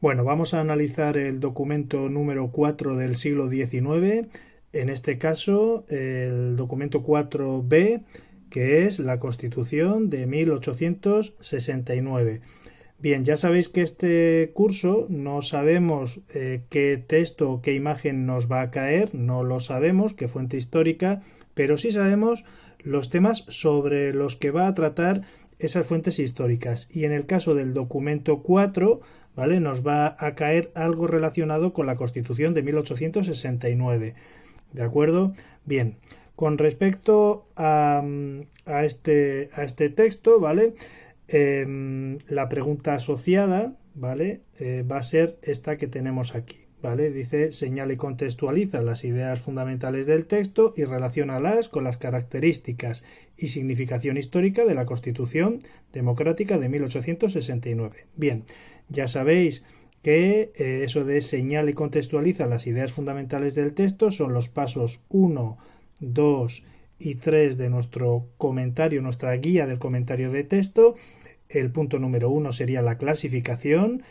Bueno, vamos a analizar el documento número 4 del siglo XIX, en este caso el documento 4b, que es la Constitución de 1869. Bien, ya sabéis que este curso no sabemos qué texto o qué imagen nos va a caer, no lo sabemos, qué fuente histórica, pero sí sabemos los temas sobre los que va a tratar esas fuentes históricas. Y en el caso del documento 4, ¿vale? Nos va a caer algo relacionado con la Constitución de 1869. ¿De acuerdo? Bien, con respecto a este texto, ¿vale? La pregunta asociada, ¿vale? Va a ser esta que tenemos aquí, ¿vale? Dice, señala y contextualiza las ideas fundamentales del texto y relaciónalas con las características y significación histórica de la Constitución Democrática de 1869. Bien, ya sabéis que eso de señala y contextualiza las ideas fundamentales del texto son los pasos 1, 2 y 3 de nuestro comentario, nuestra guía del comentario de texto. El punto número 1 sería la clasificación.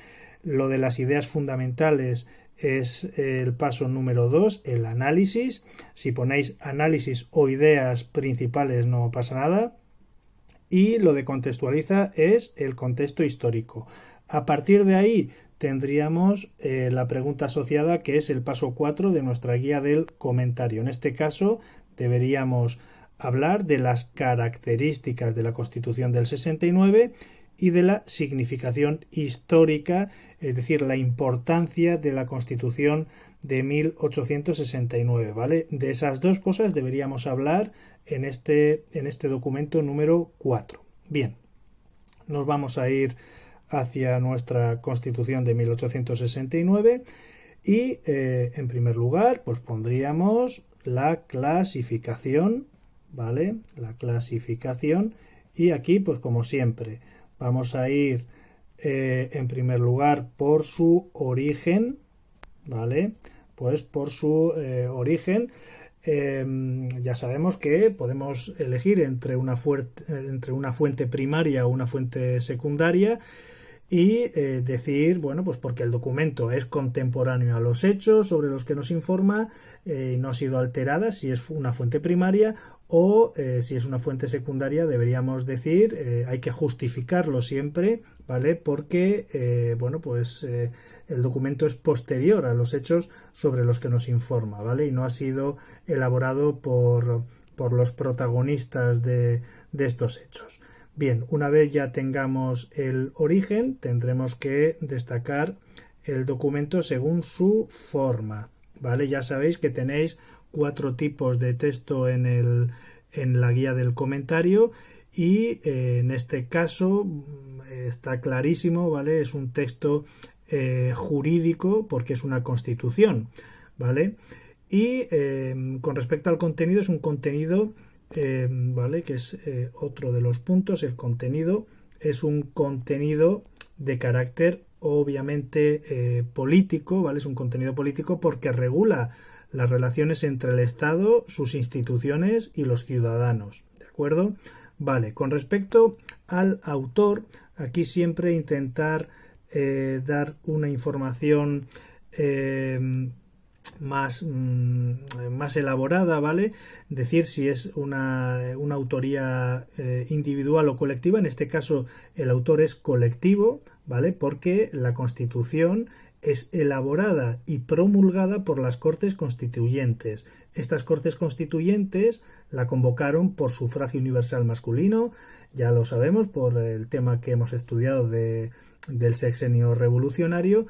Lo de las ideas fundamentales es el paso número 2, el análisis. Si ponéis análisis o ideas principales no pasa nada. Y lo de contextualiza es el contexto histórico. A partir de ahí tendríamos la pregunta asociada, que es el paso 4 de nuestra guía del comentario. En este caso deberíamos hablar de las características de la Constitución del 69 y de la significación histórica, es decir, la importancia de la Constitución de 1869, ¿vale? De esas dos cosas deberíamos hablar en este documento número 4. Bien, nos vamos a ir hacia nuestra Constitución de 1869 y en primer lugar pues pondríamos la clasificación, ¿vale? La clasificación, y aquí pues como siempre vamos a ir en primer lugar por su origen, ¿vale? Pues por su origen. Ya sabemos que podemos elegir entre una fuente primaria o una fuente secundaria y decir, bueno, pues porque el documento es contemporáneo a los hechos sobre los que nos informa, no ha sido alterada, si es una fuente primaria, o si es una fuente secundaria deberíamos decir, hay que justificarlo siempre, ¿vale? Porque, bueno, pues el documento es posterior a los hechos sobre los que nos informa, ¿vale? Y no ha sido elaborado por los protagonistas de estos hechos. Bien, una vez ya tengamos el origen, tendremos que destacar el documento según su forma, ¿vale? Ya sabéis que tenéis 4 tipos de texto en la guía del comentario y en este caso está clarísimo, ¿vale? Es un texto jurídico porque es una constitución, ¿vale? Y con respecto al contenido, es un contenido, ¿vale? Que es otro de los puntos. El contenido es un contenido de carácter obviamente político, ¿vale? Es un contenido político porque regula las relaciones entre el Estado, sus instituciones y los ciudadanos, ¿de acuerdo? Vale, con respecto al autor, aquí siempre intentar dar una información más elaborada, ¿vale? Decir si es una autoría individual o colectiva. En este caso el autor es colectivo, ¿vale? Porque la Constitución es elaborada y promulgada por las Cortes Constituyentes. Estas Cortes Constituyentes la convocaron por sufragio universal masculino, ya lo sabemos por el tema que hemos estudiado del sexenio revolucionario,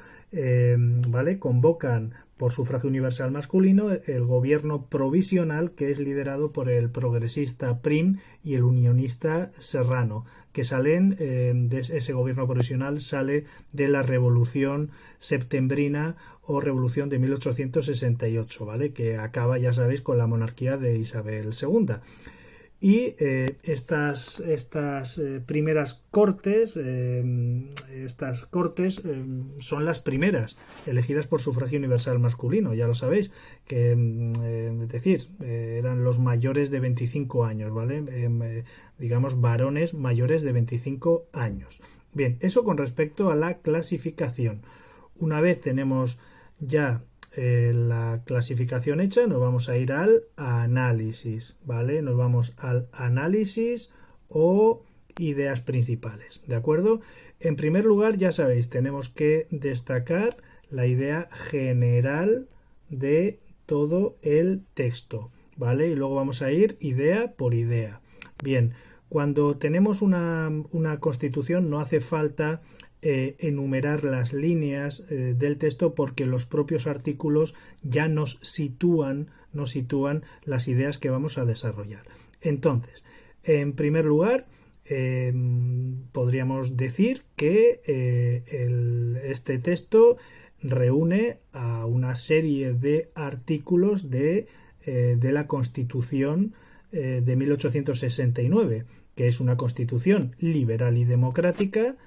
¿vale? Convocan por sufragio universal masculino el gobierno provisional, que es liderado por el progresista Prim y el unionista Serrano, que salen de ese gobierno provisional, sale de la revolución septembrina o revolución de 1868, ¿vale? Que acaba, ya sabéis, con la monarquía de Isabel II. Y estas primeras cortes, son las primeras elegidas por sufragio universal masculino, ya lo sabéis, que es decir, eran los mayores de 25 años, ¿vale? Digamos, varones mayores de 25 años. Bien, eso con respecto a la clasificación. Una vez tenemos ya la clasificación hecha, nos vamos a ir al análisis, ¿vale? Nos vamos al análisis o ideas principales, ¿de acuerdo? En primer lugar, ya sabéis, tenemos que destacar la idea general de todo el texto, ¿vale? Y luego vamos a ir idea por idea. Bien, cuando tenemos una constitución no hace falta enumerar las líneas del texto porque los propios artículos ya nos sitúan las ideas que vamos a desarrollar. Entonces, en primer lugar, podríamos decir que este texto reúne a una serie de artículos de la Constitución de 1869, que es una constitución liberal y democrática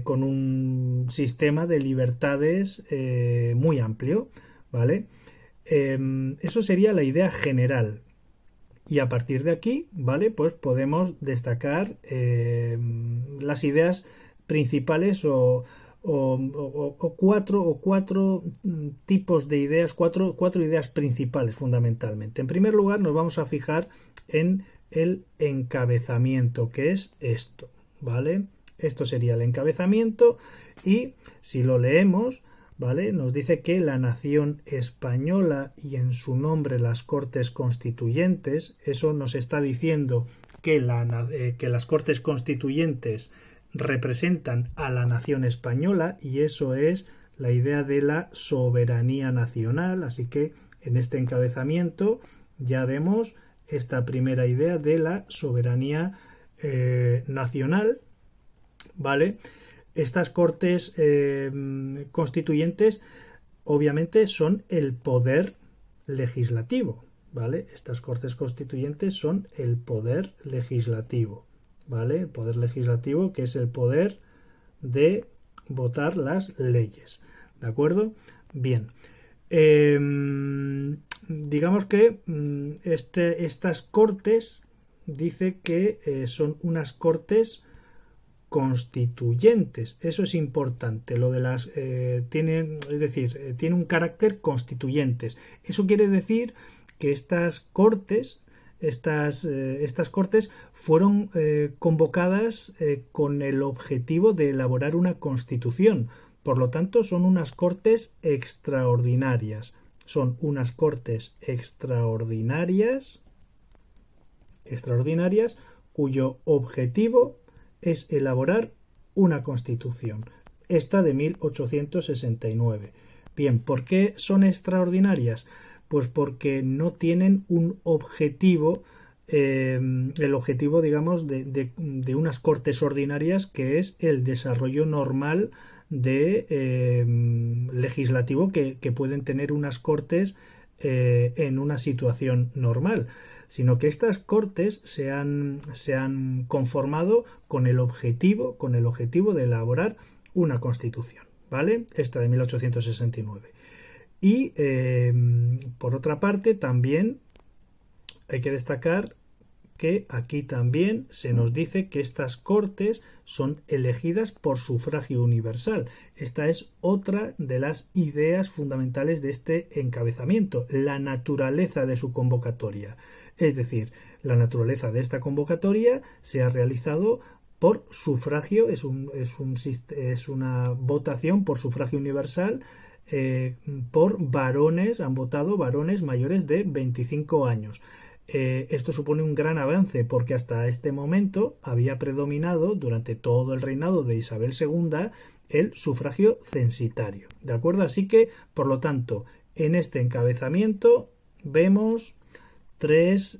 con un sistema de libertades muy amplio, ¿vale? Eso sería la idea general. Y a partir de aquí, ¿vale? Pues podemos destacar las ideas principales o cuatro tipos de ideas, cuatro ideas principales fundamentalmente. En primer lugar, nos vamos a fijar en el encabezamiento, que es esto, ¿vale? Esto sería el encabezamiento y si lo leemos, ¿vale? Nos dice que la nación española y en su nombre las Cortes Constituyentes, eso nos está diciendo que las Cortes Constituyentes representan a la nación española y eso es la idea de la soberanía nacional, así que en este encabezamiento ya vemos esta primera idea de la soberanía nacional, ¿vale? Estas Cortes Constituyentes obviamente son el poder legislativo, ¿vale? Estas Cortes Constituyentes son el poder legislativo, ¿vale? El poder legislativo, que es el poder de votar las leyes, ¿de acuerdo? Bien. Digamos que estas Cortes dice que son unas Cortes constituyentes. Eso es importante. Lo de las tiene un carácter constituyentes. Eso quiere decir que estas cortes fueron convocadas con el objetivo de elaborar una constitución. Por lo tanto, son unas cortes extraordinarias. Son unas cortes extraordinarias cuyo objetivo es elaborar una constitución, esta de 1869. Bien, ¿por qué son extraordinarias? Pues porque no tienen un objetivo, el objetivo, digamos, de unas cortes ordinarias, que es el desarrollo normal legislativo que pueden tener unas cortes en una situación normal, sino que estas cortes se han conformado con el objetivo de elaborar una constitución, ¿vale? Esta de 1869. Y por otra parte también hay que destacar que aquí también se nos dice que estas cortes son elegidas por sufragio universal. Esta es otra de las ideas fundamentales de este encabezamiento, la naturaleza de su convocatoria. Es decir, la naturaleza de esta convocatoria se ha realizado por sufragio, es una votación por sufragio universal por varones, han votado varones mayores de 25 años. Esto supone un gran avance porque hasta este momento había predominado durante todo el reinado de Isabel II el sufragio censitario, ¿de acuerdo? Así que, por lo tanto, en este encabezamiento vemos tres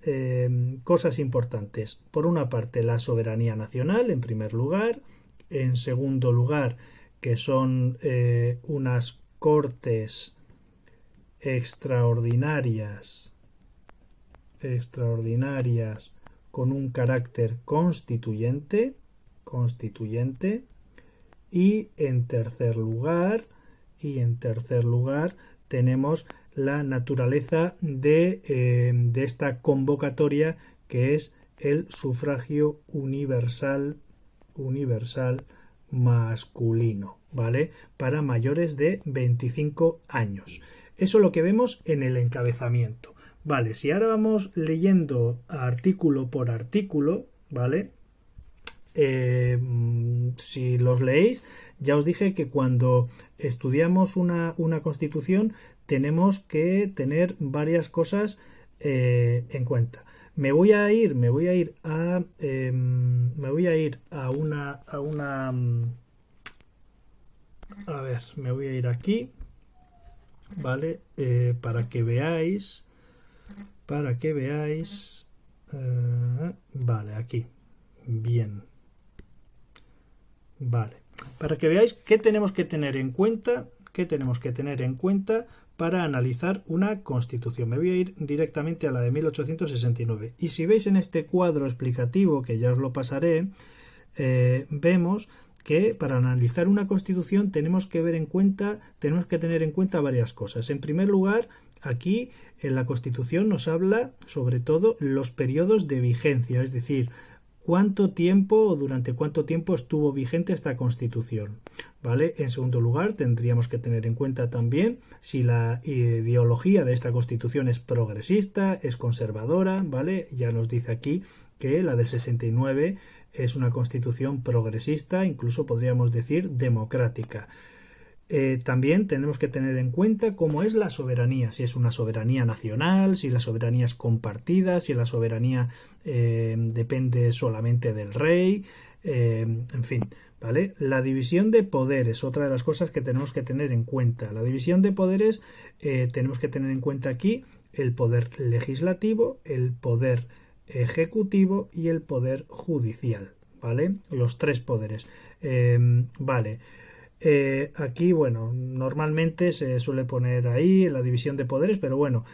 cosas importantes. Por una parte, la soberanía nacional, en primer lugar. En segundo lugar, que son unas cortes extraordinarias con un carácter constituyente, y en tercer lugar tenemos la naturaleza de esta convocatoria, que es el sufragio universal masculino, ¿vale? Para mayores de 25 años. Eso es lo que vemos en el encabezamiento. Vale, si ahora vamos leyendo artículo por artículo, ¿vale? Si los leéis, ya os dije que cuando estudiamos una constitución tenemos que tener varias cosas en cuenta. Me voy a ir a ver, me voy a ir aquí, ¿vale? Para que veáis, vale, aquí, bien, vale, para que veáis qué tenemos que tener en cuenta, para analizar una constitución. Me voy a ir directamente a la de 1869. Y si veis en este cuadro explicativo, que ya os lo pasaré, vemos que para analizar una constitución tenemos que tener en cuenta varias cosas. En primer lugar, aquí en la Constitución nos habla sobre todo los periodos de vigencia, es decir, durante cuánto tiempo estuvo vigente esta Constitución, ¿vale? En segundo lugar, tendríamos que tener en cuenta también si la ideología de esta Constitución es progresista, es conservadora, ¿vale? Ya nos dice aquí que la del 69 es una Constitución progresista, incluso podríamos decir democrática. También tenemos que tener en cuenta cómo es la soberanía, si es una soberanía nacional, si la soberanía es compartida, si la soberanía depende solamente del rey, en fin, ¿vale? La división de poderes, otra de las cosas que tenemos que tener en cuenta. La división de poderes, tenemos que tener en cuenta aquí el poder legislativo, el poder ejecutivo y el poder judicial, ¿vale? Los tres poderes. Vale. Aquí, bueno, normalmente se suele poner ahí la división de poderes, pero bueno,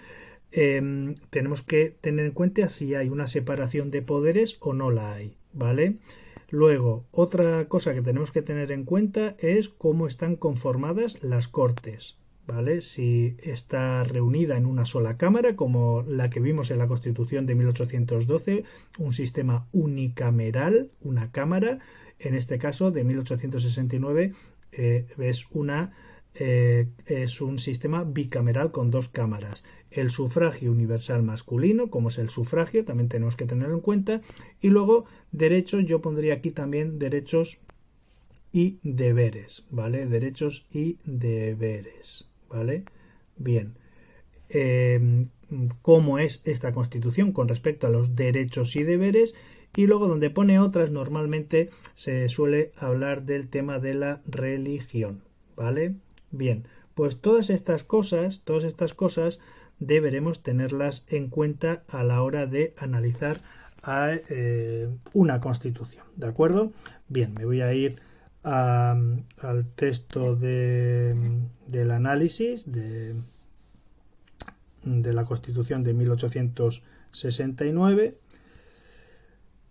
tenemos que tener en cuenta si hay una separación de poderes o no la hay, ¿vale? Luego, otra cosa que tenemos que tener en cuenta es cómo están conformadas las Cortes, ¿vale? Si está reunida en una sola cámara, como la que vimos en la Constitución de 1812, un sistema unicameral, una cámara, en este caso de 1869 es un sistema bicameral con dos cámaras. El sufragio universal masculino, como es el sufragio, también tenemos que tenerlo en cuenta. Y luego, derechos, yo pondría aquí también derechos y deberes, ¿vale? Derechos y deberes, ¿vale? Bien. ¿Cómo es esta Constitución con respecto a los derechos y deberes? Y luego donde pone otras, normalmente se suele hablar del tema de la religión, ¿vale? Bien, pues todas estas cosas deberemos tenerlas en cuenta a la hora de analizar una constitución, ¿de acuerdo? Bien, me voy a ir al texto del análisis de la Constitución de 1869,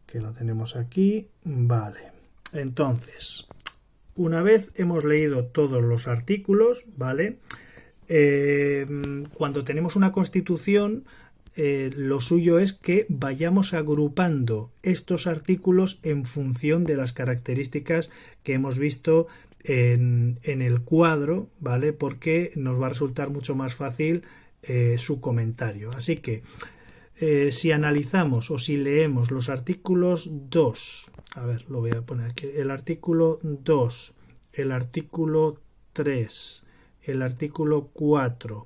que lo tenemos aquí. Vale, entonces, una vez hemos leído todos los artículos, ¿vale? Cuando tenemos una constitución, lo suyo es que vayamos agrupando estos artículos en función de las características que hemos visto en el cuadro, ¿vale? Porque nos va a resultar mucho más fácil su comentario. Así que si analizamos o si leemos los artículos 2, a ver, lo voy a poner aquí, el artículo 2, el artículo 3, el artículo 4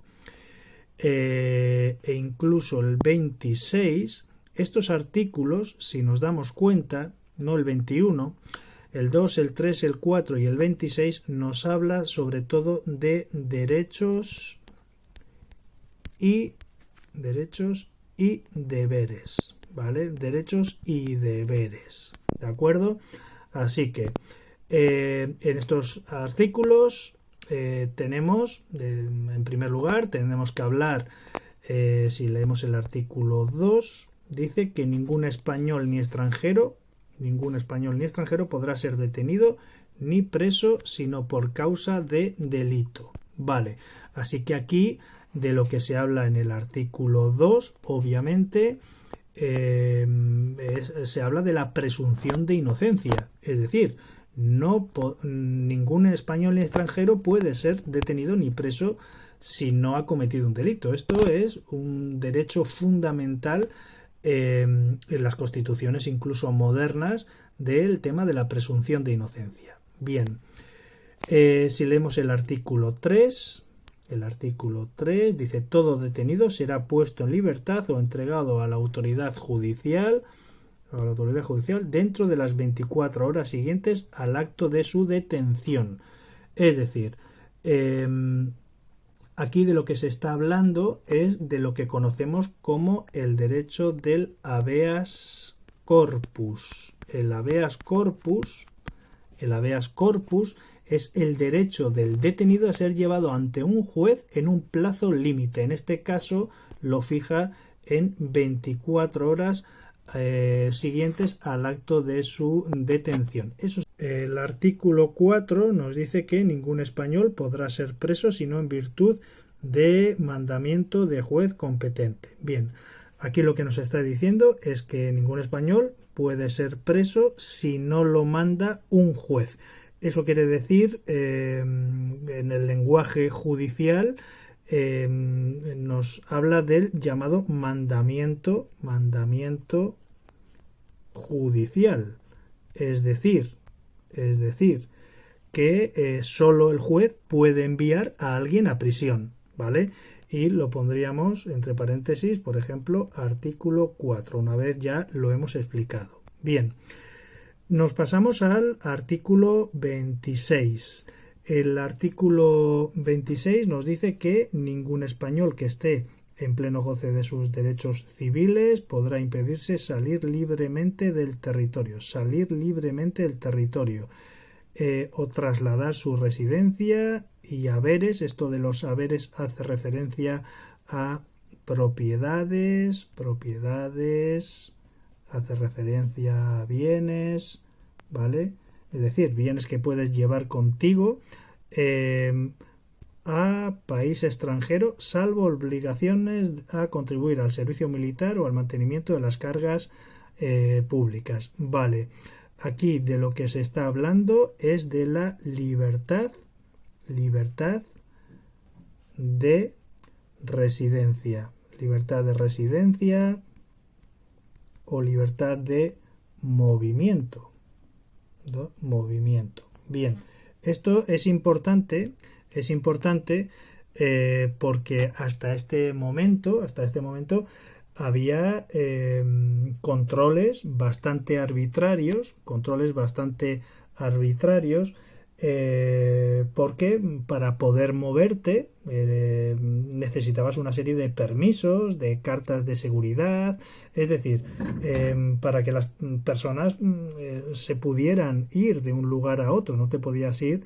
e incluso el 26, estos artículos, si nos damos cuenta, no el 21, el 2, el 3, el 4 y el 26 nos habla sobre todo de derechos y deberes, ¿vale? Derechos y deberes, ¿de acuerdo? Así que en estos artículos tenemos, en primer lugar, tenemos que hablar, si leemos el artículo 2, dice que ningún español ni extranjero podrá ser detenido ni preso sino por causa de delito, ¿vale? Así que aquí, de lo que se habla en el artículo 2, obviamente se habla de la presunción de inocencia, es decir, Ningún español ni extranjero puede ser detenido ni preso si no ha cometido un delito. Esto es un derecho fundamental en las constituciones incluso modernas del tema de la presunción de inocencia. Bien, si leemos el artículo 3 dice: todo detenido será puesto en libertad o entregado a la autoridad judicial dentro de las 24 horas siguientes al acto de su detención. Es decir, aquí de lo que se está hablando es de lo que conocemos como el derecho del habeas corpus. El habeas corpus es el derecho del detenido a ser llevado ante un juez en un plazo límite. En este caso lo fija en 24 horas siguientes al acto de su detención. El artículo 4 nos dice que ningún español podrá ser preso sino en virtud de mandamiento de juez competente. Bien, aquí lo que nos está diciendo es que ningún español puede ser preso si no lo manda un juez. Eso quiere decir, en el lenguaje judicial, nos habla del llamado mandamiento judicial. Es decir, que solo el juez puede enviar a alguien a prisión, ¿vale? Y lo pondríamos entre paréntesis, por ejemplo, artículo 4, una vez ya lo hemos explicado. Bien, nos pasamos al artículo 26. El artículo 26 nos dice que ningún español que esté en pleno goce de sus derechos civiles podrá impedirse salir libremente del territorio. O trasladar su residencia y haberes. Esto de los haberes hace referencia a propiedades, hace referencia a bienes, ¿vale? Es decir, bienes que puedes llevar contigo a país extranjero, salvo obligaciones a contribuir al servicio militar o al mantenimiento de las cargas públicas. Vale, aquí de lo que se está hablando es de la libertad de residencia. Libertad de residencia o libertad de movimiento. Bien, esto es importante porque hasta este momento había controles bastante arbitrarios, porque para poder moverte necesitabas una serie de permisos, de cartas de seguridad, es decir, para que las personas se pudieran ir de un lugar a otro. No te podías ir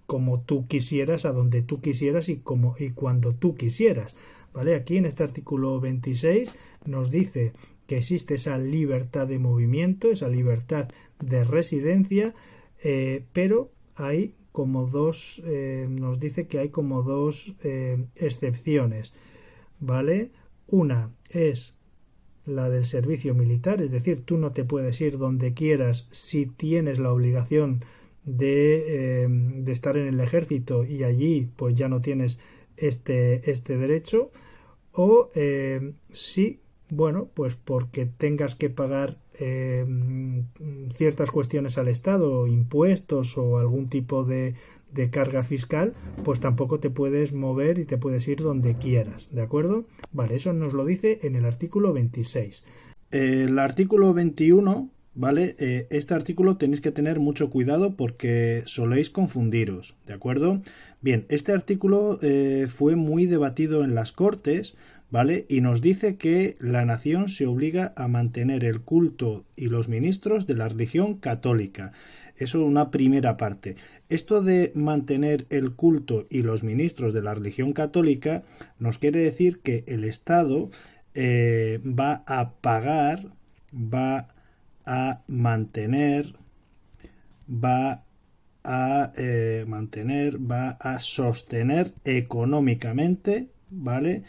como tú quisieras, a donde tú quisieras y cuando tú quisieras, ¿vale? Aquí en este artículo 26 nos dice que existe esa libertad de movimiento, esa libertad de residencia, pero hay como dos, nos dice que hay como dos excepciones, ¿vale? Una es la del servicio militar, es decir, tú no te puedes ir donde quieras si tienes la obligación de estar en el ejército y allí pues ya no tienes este derecho, o si bueno, pues porque tengas que pagar ciertas cuestiones al Estado, impuestos o algún tipo de carga fiscal, pues tampoco te puedes mover y te puedes ir donde quieras, ¿de acuerdo? Vale, eso nos lo dice en el artículo 26. El artículo 21, ¿vale? Este artículo tenéis que tener mucho cuidado porque soléis confundiros, ¿de acuerdo? Bien, este artículo fue muy debatido en las Cortes, ¿vale? Y nos dice que la nación se obliga a mantener el culto y los ministros de la religión católica. Eso es una primera parte. Esto de mantener el culto y los ministros de la religión católica nos quiere decir que el Estado va a pagar, va a mantener, va a sostener económicamente, ¿vale?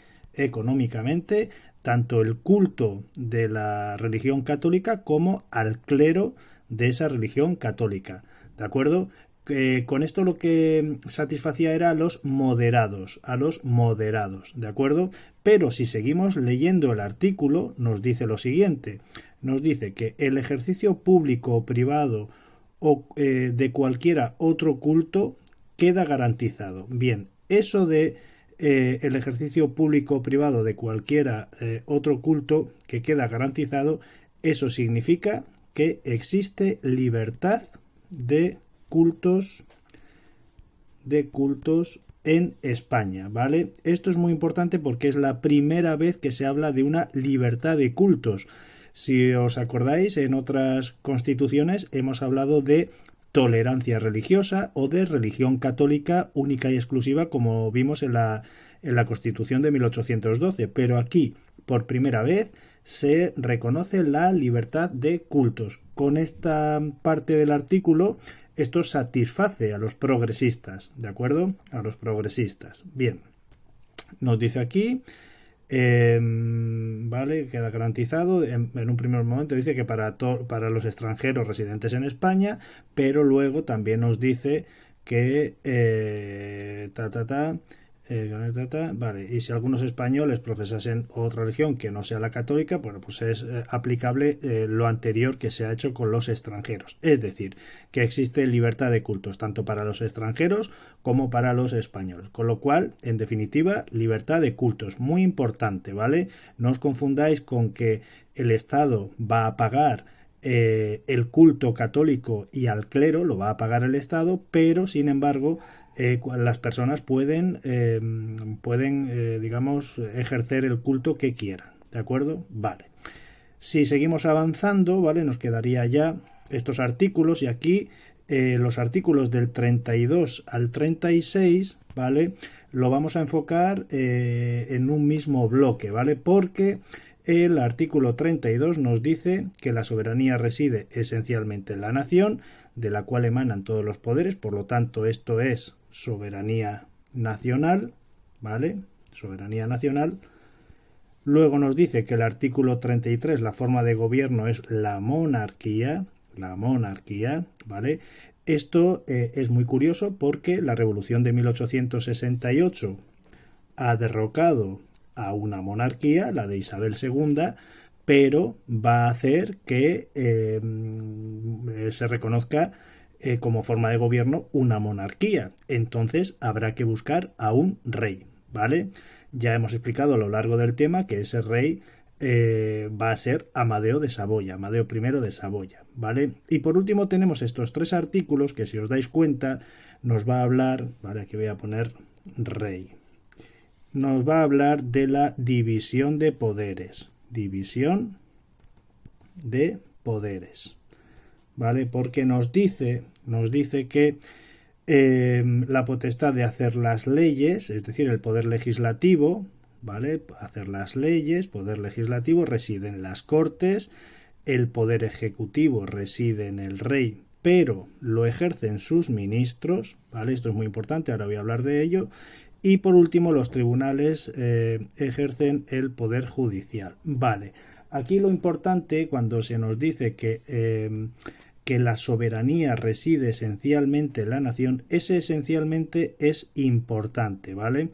Tanto el culto de la religión católica como al clero de esa religión católica, ¿de acuerdo? Con esto lo que satisfacía era a los moderados, ¿de acuerdo? Pero si seguimos leyendo el artículo, nos dice lo siguiente, nos dice que el ejercicio público o privado o de cualquiera otro culto queda garantizado. Bien, eso de el ejercicio público o privado de cualquiera otro culto que queda garantizado, eso significa que existe libertad de cultos en España, ¿vale? Esto es muy importante porque es la primera vez que se habla de una libertad de cultos. Si os acordáis, en otras constituciones hemos hablado de tolerancia religiosa o de religión católica única y exclusiva, como vimos en la Constitución de 1812, pero aquí, por primera vez, se reconoce la libertad de cultos. Con esta parte del artículo, esto satisface a los progresistas, ¿de acuerdo? A los progresistas. Bien, nos dice aquí, vale, queda garantizado. En un primer momento dice que para los extranjeros residentes en España, pero luego también nos dice que vale, y si algunos españoles profesasen otra religión que no sea la católica, bueno, pues es aplicable lo anterior que se ha hecho con los extranjeros. Es decir, que existe libertad de cultos tanto para los extranjeros como para los españoles. Con lo cual, en definitiva, libertad de cultos. Muy importante, ¿vale? No os confundáis con que el Estado va a pagar el culto católico y al clero, lo va a pagar el Estado, pero sin embargo las personas pueden digamos, ejercer el culto que quieran, ¿de acuerdo? Vale. Si seguimos avanzando, ¿vale? Nos quedaría ya estos artículos y aquí los artículos del 32 al 36, ¿vale? Lo vamos a enfocar en un mismo bloque, ¿vale? Porque el artículo 32 nos dice que la soberanía reside esencialmente en la nación, de la cual emanan todos los poderes, por lo tanto esto es soberanía nacional, ¿vale? Soberanía nacional. Luego nos dice que el artículo 33, la forma de gobierno es la monarquía, ¿vale? Esto es muy curioso porque la Revolución de 1868 ha derrocado a una monarquía, la de Isabel II, pero va a hacer que se reconozca como forma de gobierno una monarquía. Entonces habrá que buscar a un rey, ¿vale? Ya hemos explicado a lo largo del tema que ese rey va a ser Amadeo de Saboya, Amadeo I de Saboya, ¿vale? Y por último tenemos estos tres artículos que, si os dais cuenta, nos va a hablar, ¿vale? Aquí voy a poner rey. Nos va a hablar de la división de poderes. División de poderes, ¿vale? Porque nos dice que la potestad de hacer las leyes, es decir, el poder legislativo, ¿vale? Hacer las leyes, poder legislativo reside en las Cortes, el poder ejecutivo reside en el rey, pero lo ejercen sus ministros, ¿vale? Esto es muy importante, ahora voy a hablar de ello. Y por último, los tribunales ejercen el poder judicial. Vale, aquí lo importante cuando se nos dice que la soberanía reside esencialmente en la nación, ese esencialmente es importante, ¿vale?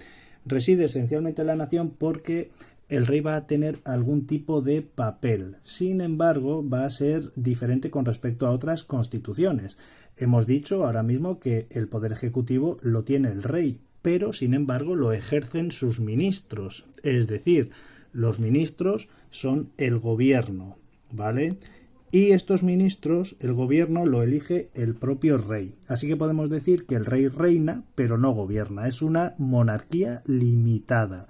Reside esencialmente en la nación porque el rey va a tener algún tipo de papel. Sin embargo, va a ser diferente con respecto a otras constituciones. Hemos dicho ahora mismo que el poder ejecutivo lo tiene el rey, pero sin embargo lo ejercen sus ministros, es decir, los ministros son el gobierno, ¿vale? Y estos ministros, el gobierno lo elige el propio rey. Así que podemos decir que el rey reina, pero no gobierna. Es una monarquía limitada.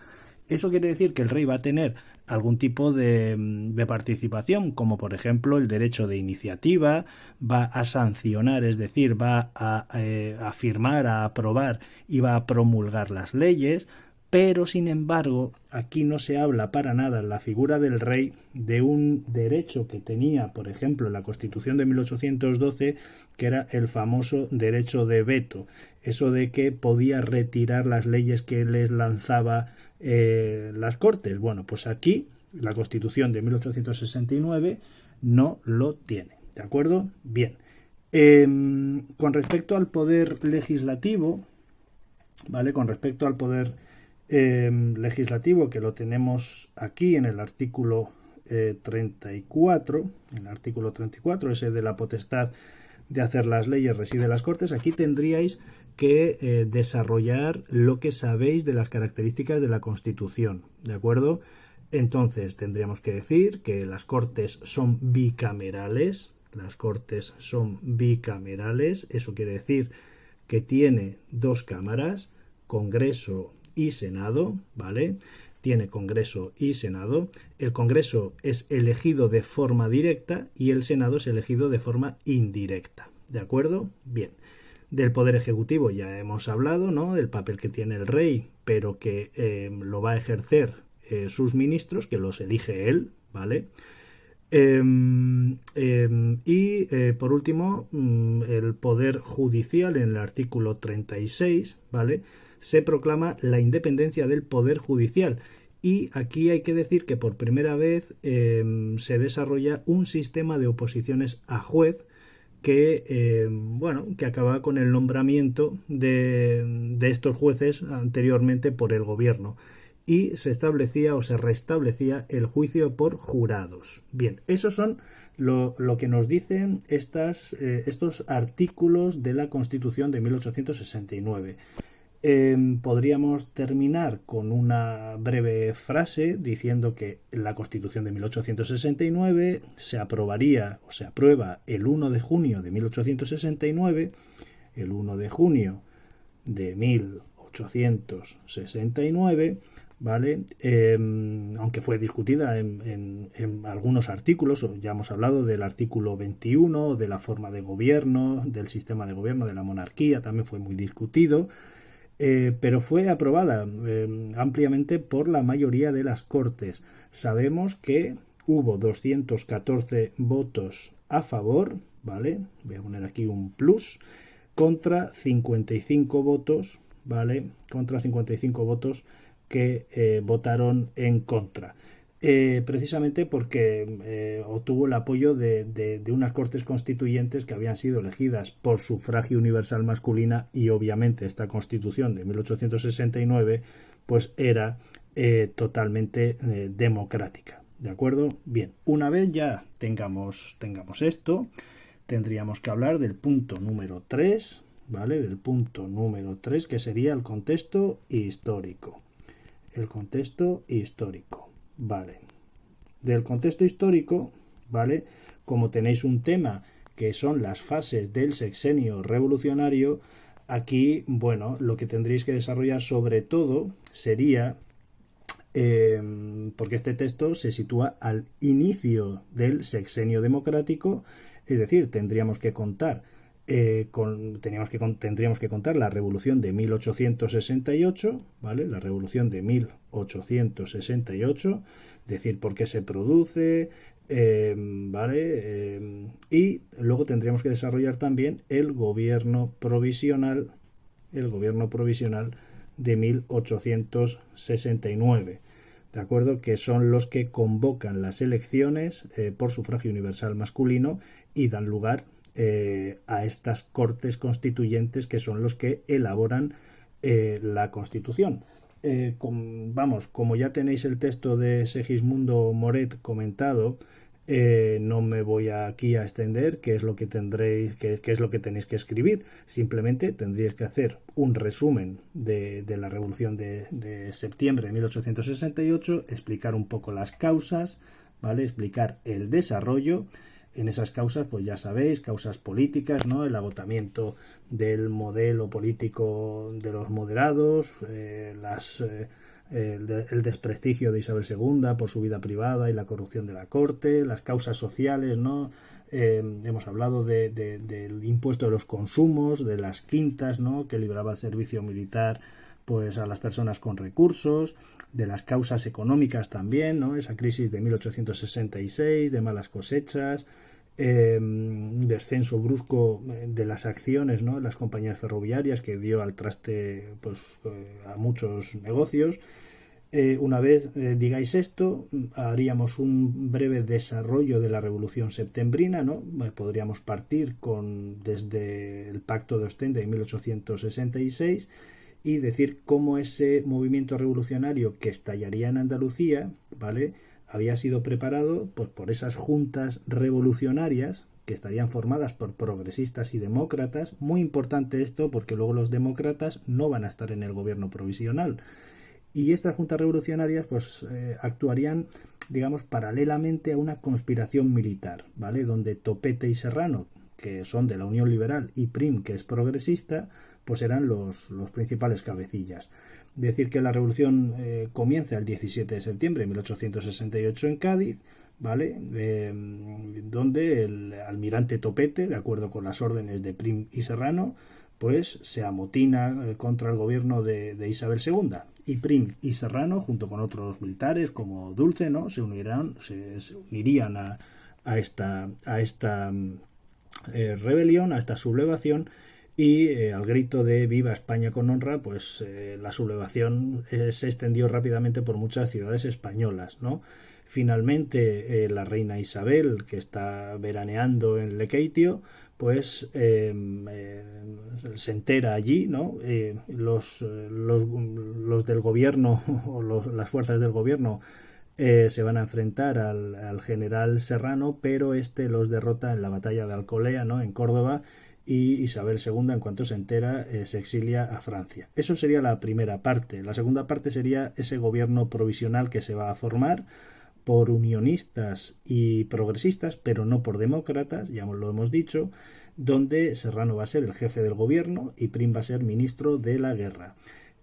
Eso quiere decir que el rey va a tener algún tipo de participación, como por ejemplo el derecho de iniciativa, va a sancionar, es decir, va a firmar, a aprobar y va a promulgar las leyes, pero sin embargo aquí no se habla para nada en la figura del rey de un derecho que tenía, por ejemplo, en la Constitución de 1812, que era el famoso derecho de veto, eso de que podía retirar las leyes que les lanzaba las Cortes. Bueno, pues aquí la Constitución de 1869 no lo tiene, ¿De acuerdo? Bien. Con respecto al poder legislativo, ¿vale? Con respecto al poder legislativo, que lo tenemos aquí en el artículo 34, en el artículo 34, ese de la potestad de hacer las leyes reside en las Cortes, aquí tendríais que desarrollar lo que sabéis de las características de la Constitución, ¿de acuerdo? Entonces tendríamos que decir que las Cortes son bicamerales, las Cortes son bicamerales, eso quiere decir que tiene dos cámaras, Congreso y Senado, ¿vale? Tiene Congreso y Senado. El Congreso es elegido de forma directa y el Senado es elegido de forma indirecta, ¿de acuerdo? Bien. Del Poder Ejecutivo ya hemos hablado, ¿no? Del papel que tiene el rey, pero que lo va a ejercer sus ministros, que los elige él, ¿vale? Por último, el Poder Judicial, en el artículo 36, ¿vale? Se proclama la independencia del Poder Judicial. Y aquí hay que decir que por primera vez se desarrolla un sistema de oposiciones a juez que acaba con el nombramiento de estos jueces anteriormente por el gobierno, y se establecía o se restablecía el juicio por jurados. Bien, esos son lo que nos dicen estos artículos de la Constitución de 1869. Podríamos terminar con una breve frase diciendo que la Constitución de 1869 se aprobaría o se aprueba el 1 de junio de 1869, el 1 de junio de 1869, ¿vale? Aunque fue discutida en algunos artículos, ya hemos hablado del artículo 21, de la forma de gobierno, del sistema de gobierno, de la monarquía, también fue muy discutido. Pero fue aprobada ampliamente por la mayoría de las Cortes. Sabemos que hubo 214 votos a favor, ¿vale? Voy a poner aquí un plus, contra 55 votos, ¿vale? Contra 55 votos que votaron en contra. Precisamente porque obtuvo el apoyo de unas Cortes Constituyentes que habían sido elegidas por sufragio universal masculina, y obviamente esta Constitución de 1869 pues era totalmente democrática. ¿De acuerdo? Bien, una vez ya tengamos esto, tendríamos que hablar del punto número 3, ¿vale? Del punto número 3, que sería el contexto histórico. El contexto histórico. Vale. Del contexto histórico, ¿vale? Como tenéis un tema que son las fases del sexenio revolucionario, aquí, bueno, lo que tendréis que desarrollar sobre todo sería, porque este texto se sitúa al inicio del sexenio democrático, es decir, tendríamos que contar tendríamos que contar la revolución de 1868, ¿vale? La revolución de 1868, decir por qué se produce, ¿vale? Y luego tendríamos que desarrollar también el gobierno provisional de 1869. ¿De acuerdo? Que son los que convocan las elecciones por sufragio universal masculino y dan lugar a estas Cortes Constituyentes, que son los que elaboran la Constitución. Como ya tenéis el texto de Segismundo Moret comentado, no me voy aquí a extender qué es lo que tendréis, qué es lo que tenéis que escribir. Simplemente tendríais que hacer un resumen de la Revolución de septiembre de 1868, explicar un poco las causas, ¿vale? Explicar el desarrollo. En esas causas, pues ya sabéis, causas políticas, ¿no? El agotamiento del modelo político de los moderados, el desprestigio de Isabel II por su vida privada y la corrupción de la corte, las causas sociales, ¿no? Hemos hablado del impuesto de los consumos, de las quintas, ¿no? Que libraba el servicio militar pues a las personas con recursos, de las causas económicas también, ¿no? Esa crisis de 1866, de malas cosechas, descenso brusco de las acciones, ¿no? En las compañías ferroviarias, que dio al traste pues a muchos negocios. Una vez digáis esto, haríamos un breve desarrollo de la Revolución Septembrina, ¿no? Podríamos partir desde el Pacto de Ostende de 1866 y decir cómo ese movimiento revolucionario que estallaría en Andalucía, ¿vale? Había sido preparado pues, por esas juntas revolucionarias que estarían formadas por progresistas y demócratas. Muy importante esto porque luego los demócratas no van a estar en el gobierno provisional. Y estas juntas revolucionarias pues actuarían, digamos, paralelamente a una conspiración militar, ¿vale? Donde Topete y Serrano, que son de la Unión Liberal, y Prim, que es progresista, pues eran los principales cabecillas. Decir que la revolución comienza el 17 de septiembre de 1868 en Cádiz, ¿vale? Donde el almirante Topete, de acuerdo con las órdenes de Prim y Serrano, pues se amotina contra el gobierno de Isabel II. Y Prim y Serrano, junto con otros militares como Dulce, ¿no? se unirían a esta rebelión, a esta sublevación, y al grito de Viva España con honra, pues la sublevación se extendió rápidamente por muchas ciudades españolas, ¿no? Finalmente, la reina Isabel, que está veraneando en Lekeitio, pues se entera allí, ¿no? Los del gobierno o las fuerzas del gobierno se van a enfrentar al general Serrano, pero este los derrota en la batalla de Alcolea, ¿no? En Córdoba, y Isabel II, en cuanto se entera, se exilia a Francia. Eso sería la primera parte. La segunda parte sería ese gobierno provisional que se va a formar por unionistas y progresistas, pero no por demócratas, ya lo hemos dicho, donde Serrano va a ser el jefe del gobierno y Prim va a ser ministro de la guerra.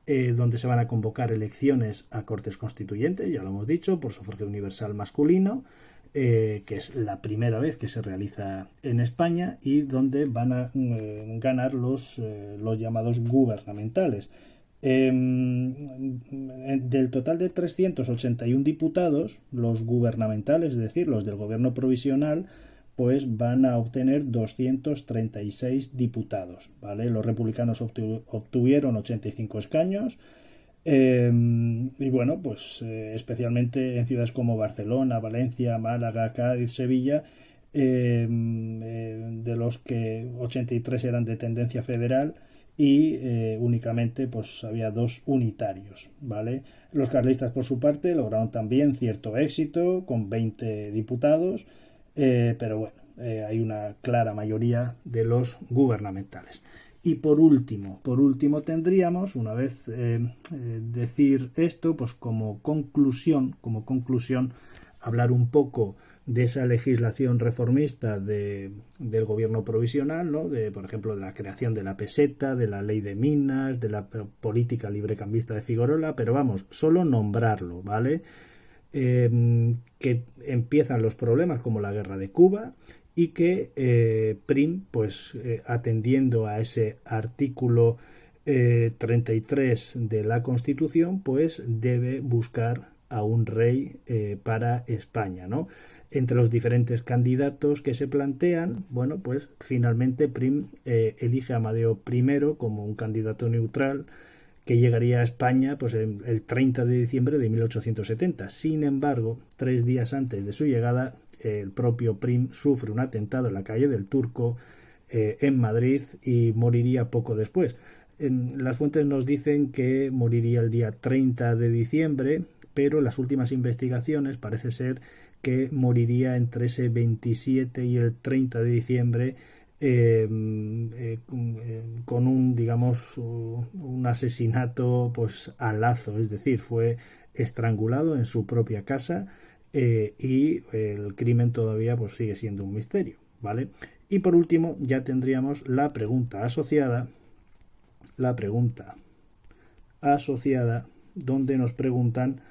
Donde se van a convocar elecciones a cortes constituyentes, ya lo hemos dicho, por sufragio universal masculino, que es la primera vez que se realiza en España, y donde van a ganar los llamados gubernamentales. Del total de 381 diputados, los gubernamentales, es decir, los del gobierno provisional, pues van a obtener 236 diputados, ¿vale? Los republicanos obtuvieron 85 escaños, y bueno, pues especialmente en ciudades como Barcelona, Valencia, Málaga, Cádiz, Sevilla, de los que 83 eran de tendencia federal y únicamente pues había 2 unitarios, ¿vale? Los carlistas por su parte lograron también cierto éxito con 20 diputados, pero bueno, hay una clara mayoría de los gubernamentales. Y por último tendríamos, una vez decir esto, pues como conclusión, hablar un poco de esa legislación reformista del gobierno provisional, ¿no? Por ejemplo, de la creación de la peseta, de la ley de minas, de la política librecambista de Figueroa, pero vamos, solo nombrarlo, ¿vale? Que empiezan los problemas como la guerra de Cuba, y que Prim, pues atendiendo a ese artículo 33 de la Constitución, pues debe buscar a un rey para España, ¿no? Entre los diferentes candidatos que se plantean, bueno, pues finalmente Prim elige a Amadeo I como un candidato neutral que llegaría a España pues el 30 de diciembre de 1870. Sin embargo, 3 días antes de su llegada, el propio Prim sufre un atentado en la calle del Turco, en Madrid, y moriría poco después. Las fuentes nos dicen que moriría el día 30 de diciembre, pero las últimas investigaciones parece ser que moriría entre ese 27 y el 30 de diciembre, con un asesinato pues al lazo, es decir, fue estrangulado en su propia casa, y el crimen todavía pues sigue siendo un misterio, ¿vale? Y por último ya tendríamos la pregunta asociada, donde nos preguntan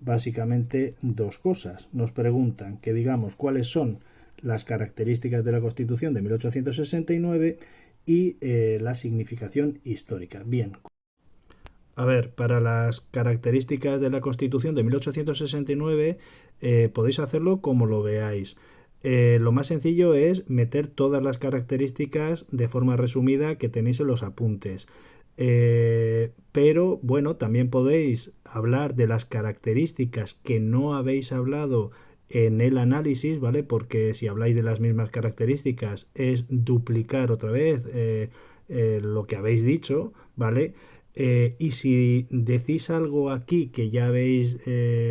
básicamente 2 cosas. Nos preguntan que digamos cuáles son las características de la Constitución de 1869 y la significación histórica. Bien. A ver, para las características de la Constitución de 1869 podéis hacerlo como lo veáis. Lo más sencillo es meter todas las características de forma resumida que tenéis en los apuntes. Pero bueno, también podéis hablar de las características que no habéis hablado en el análisis, ¿vale? Porque si habláis de las mismas características es duplicar otra vez lo que habéis dicho, ¿vale? Y si decís algo aquí que ya habéis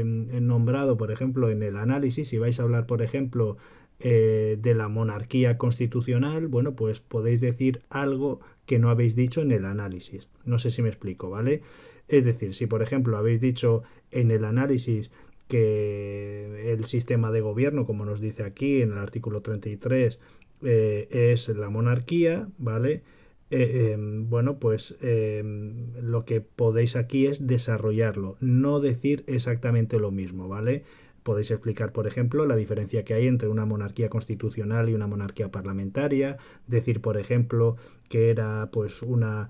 nombrado, por ejemplo, en el análisis, si vais a hablar, por ejemplo, de la monarquía constitucional, bueno, pues podéis decir algo que no habéis dicho en el análisis. No sé si me explico, ¿vale? Es decir, si por ejemplo habéis dicho en el análisis que el sistema de gobierno, como nos dice aquí en el artículo 33, es la monarquía, ¿vale? Bueno, pues lo que podéis aquí es desarrollarlo, no decir exactamente lo mismo, ¿vale? Podéis explicar, por ejemplo, la diferencia que hay entre una monarquía constitucional y una monarquía parlamentaria, decir, por ejemplo, que era pues una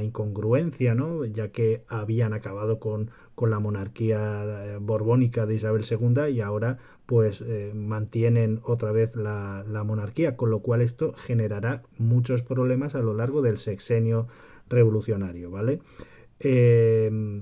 incongruencia, ¿no? Ya que habían acabado con la monarquía borbónica de Isabel II y ahora pues mantienen otra vez la monarquía, con lo cual esto generará muchos problemas a lo largo del sexenio revolucionario, ¿vale? Eh,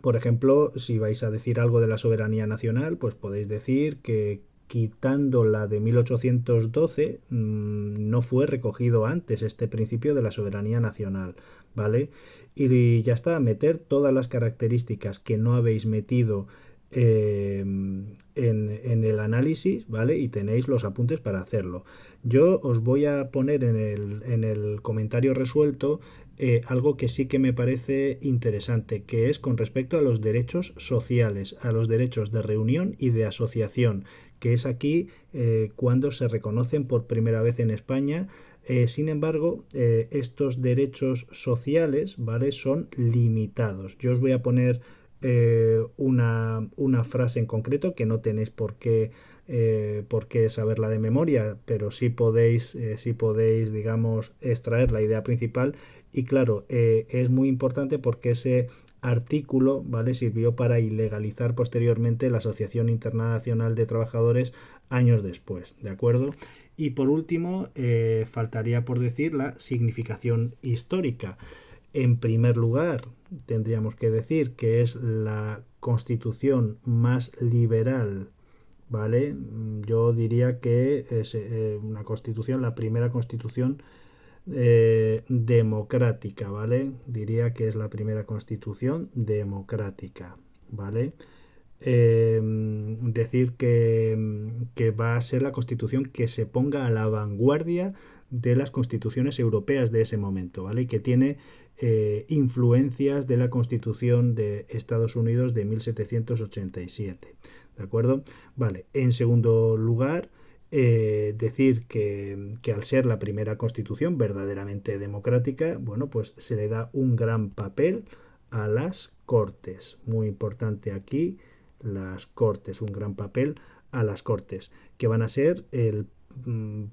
por ejemplo, si vais a decir algo de la soberanía nacional, pues podéis decir que quitando la de 1812 no fue recogido antes este principio de la soberanía nacional, ¿vale? Y ya está, meter todas las características que no habéis metido en el análisis, ¿vale? Y tenéis los apuntes para hacerlo. Yo os voy a poner en el comentario resuelto algo que sí que me parece interesante, que es con respecto a los derechos sociales, a los derechos de reunión y de asociación, que es aquí cuando se reconocen por primera vez en España. Sin embargo, estos derechos sociales, ¿vale? Son limitados. Yo os voy a poner una frase en concreto que no tenéis por qué saberla de memoria, pero sí podéis, digamos, extraer la idea principal. Y claro, es muy importante porque ese artículo, ¿vale? Sirvió para ilegalizar posteriormente la Asociación Internacional de Trabajadores años después, ¿de acuerdo? Y por último, faltaría por decir la significación histórica. En primer lugar, tendríamos que decir que es la constitución más liberal, ¿vale? Yo diría que es una constitución, la primera constitución democrática, ¿vale? Diría que es la primera constitución democrática, ¿vale? Decir que va a ser la constitución que se ponga a la vanguardia de las constituciones europeas de ese momento, ¿vale? Y que tiene influencias de la constitución de Estados Unidos de 1787, ¿de acuerdo? Vale, en segundo lugar, decir que al ser la primera constitución verdaderamente democrática, bueno, pues se le da un gran papel a las cortes. Muy importante aquí, las cortes, un gran papel a las cortes, que van a ser el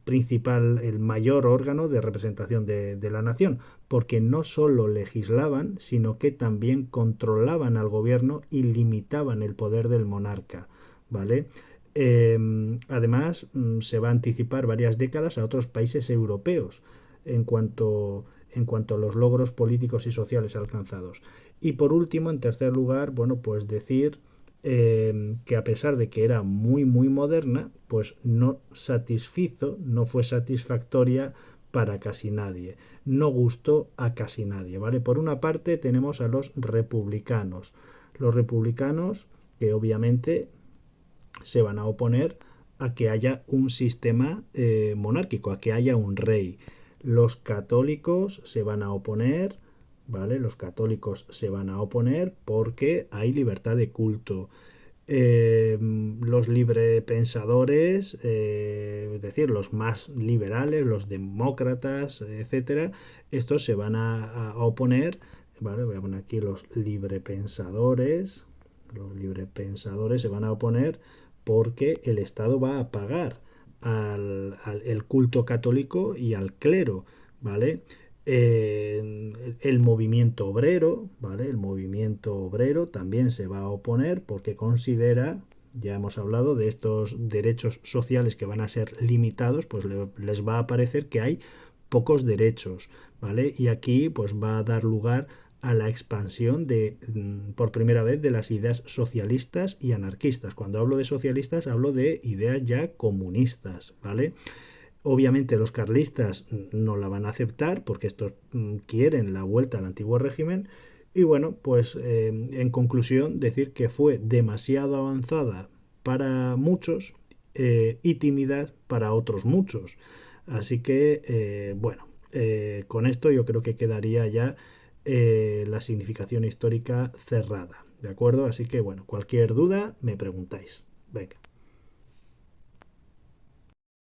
principal, el mayor órgano de representación de la nación, porque no solo legislaban, sino que también controlaban al gobierno y limitaban el poder del monarca, ¿vale? Además, se va a anticipar varias décadas a otros países europeos en cuanto a los logros políticos y sociales alcanzados. Y por último, en tercer lugar, bueno, pues decir que a pesar de que era muy moderna, pues no satisfizo, no fue satisfactoria para casi nadie. No gustó a casi nadie, ¿vale? Por una parte tenemos a los republicanos. Los republicanos que obviamente se van a oponer a que haya un sistema monárquico, a que haya un rey. Los católicos se van a oponer, ¿vale? Los católicos se van a oponer porque hay libertad de culto. Los librepensadores, es decir, los más liberales, los demócratas, etcétera, estos se van a oponer, ¿vale? Voy a poner aquí los librepensadores se van a oponer porque el Estado va a pagar el culto católico y al clero, ¿vale? El movimiento obrero, ¿vale? El movimiento obrero también se va a oponer porque considera, ya hemos hablado de estos derechos sociales que van a ser limitados, pues les va a parecer que hay pocos derechos, ¿vale? Y aquí pues va a dar lugar a la expansión por primera vez de las ideas socialistas y anarquistas. Cuando hablo de socialistas hablo de ideas ya comunistas, ¿vale? Obviamente los carlistas no la van a aceptar porque estos quieren la vuelta al antiguo régimen. Y bueno, pues en conclusión decir que fue demasiado avanzada para muchos y tímida para otros muchos. Así que bueno, con esto yo creo que quedaría ya la significación histórica cerrada. ¿De acuerdo? Así que bueno, cualquier duda me preguntáis. Venga.